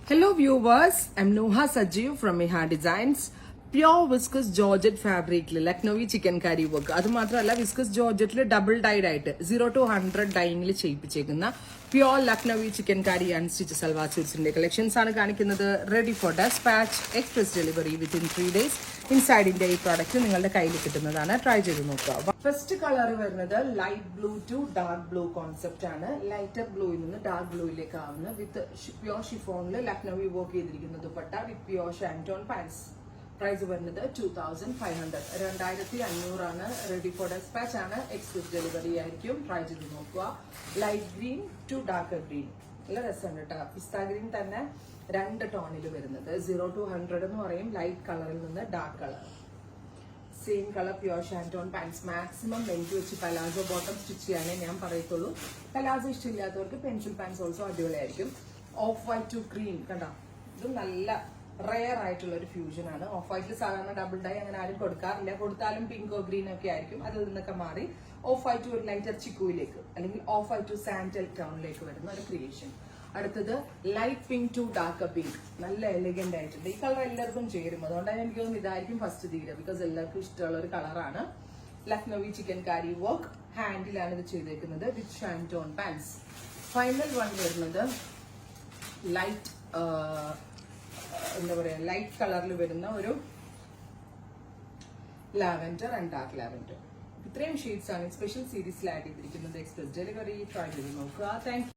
Hello viewers, I'm Noha Sajeev from Meha Designs. Pure viscous georgette ഫാബ്രിക്കിൽ Lucknowi chicken കറി work അത് മാത്രമല്ല viscous ജോർജറ്റിൽ double died ആയിട്ട് 0 to 100 ഡൈനിൽ ചെയ്യിപ്പിച്ചേക്കുന്ന pure Lucknowi chikankari unstitch salwar സ്യൂട്ട്സിന്റെ കളക്ഷൻസ് ആണ് കാണിക്കുന്നത്. Ready for dispatch, express delivery within 3 days. ഇൻസൈഡിന്റെ ഈ പ്രോഡക്റ്റ് നിങ്ങളുടെ കയ്യിൽ കിട്ടുന്നതാണ്. ട്രൈ ചെയ്ത് നോക്കുക. ഫസ്റ്റ് കളർ വരുന്നത് light blue to dark blue concept ആണ്. ലൈറ്റർ ബ്ലൂയിൽ നിന്ന് ഡാർക്ക് ബ്ലൂയിലേക്ക് ആവുന്ന വിത്ത് പ്യോർ ഷിഫോണിൽ ലക്നൌവി വർക്ക് ചെയ്തിരിക്കുന്ന dupatta with pure ഷാൻറ്റോൺ pants. Price വരുന്നത് 2500, 2500 ആണ്. റെഡി ഫോർ ഡെസ്പാച്ച് ആണ്, എക്സ്പ്രസ് ഡെലിവറി ആയിരിക്കും. ട്രൈ ചെയ്ത് നോക്കുക. Light green to dark green, നല്ല രസമുണ്ട് കേട്ടോ. പിസ്ത ഗ്രീൻ തന്നെ 2 ടോണിൽ വരുന്നത്. 0 to 100 എന്ന് പറയും. ലൈറ്റ് കളറിൽ നിന്ന് dark colour, same colour pure ഷാൻറ്റോൺ pants. Maximum length വെച്ച് പലാസോ ബോട്ടം സ്റ്റിച്ച് ചെയ്യാനേ ഞാൻ പറയത്തുള്ളൂ. പലാസോ ഇഷ്ടമില്ലാത്തവർക്ക് പെൻസിൽ പാൻസ് ഓൾസോ അടിപൊളിയായിരിക്കും. ഓഫ് വൈറ്റ് ടു ഗ്രീൻ കണ്ടോ, ഇത് നല്ല റെയർ ആയിട്ടുള്ള ഒരു ഫ്യൂഷൻ ആണ്. ഓഫ് വൈറ്റിൽ സാധാരണ ഡബിൾ ഡൈ അങ്ങനെ ആരും കൊടുക്കാറില്ല. കൊടുത്താലും പിങ്കോ ഗ്രീൻ ഒക്കെ ആയിരിക്കും. അതിൽ നിന്നൊക്കെ മാറി ഓഫ് വൈറ്റ് ഒരു ലൈറ്റർ ചിക്കുയിലേക്ക് അല്ലെങ്കിൽ ഓഫ് വൈറ്റ് ടു സാൻഡൽ ടൗണിലേക്ക് വരുന്ന ഒരു ക്രിയേഷൻ. അടുത്തത് light pink to dark pink, നല്ല എലിഗന്റ് ആയിട്ടുണ്ട്. ഈ കളർ എല്ലാവർക്കും ചേരും. അതുകൊണ്ടാണ് എനിക്ക് തോന്നുന്നു ഇതായിരിക്കും ഫസ്റ്റ് തീരുക. ബിക്കോസ് എല്ലാവർക്കും ഇഷ്ടമുള്ള ഒരു കളറാണ്. ലക്നൌവി ചിക്കൻ കാരി വർക്ക് ഹാൻഡിലാണ് ഇത് ചെയ്തേക്കുന്നത് വിത്ത് ഷാൻറ്റോൺ പാൻസ്. ഫൈനൽ വൺ വരുന്നത് ലൈറ്റ് എന്താ പറയാ, ലൈറ്റ് കളറിൽ വരുന്ന ഒരു ലാവൻഡർ ആൻഡ് ഡാർക്ക് ലാവൻഡർ. ഇത്രയും ഷെയ്ഡ്സ് ആണ് സ്പെഷ്യൽ സീരീസിൽ ആഡ് ചെയ്തിരിക്കുന്നത്. Express delivery. ട്രൈ ചെയ്ത് നോക്കുക. Thank you.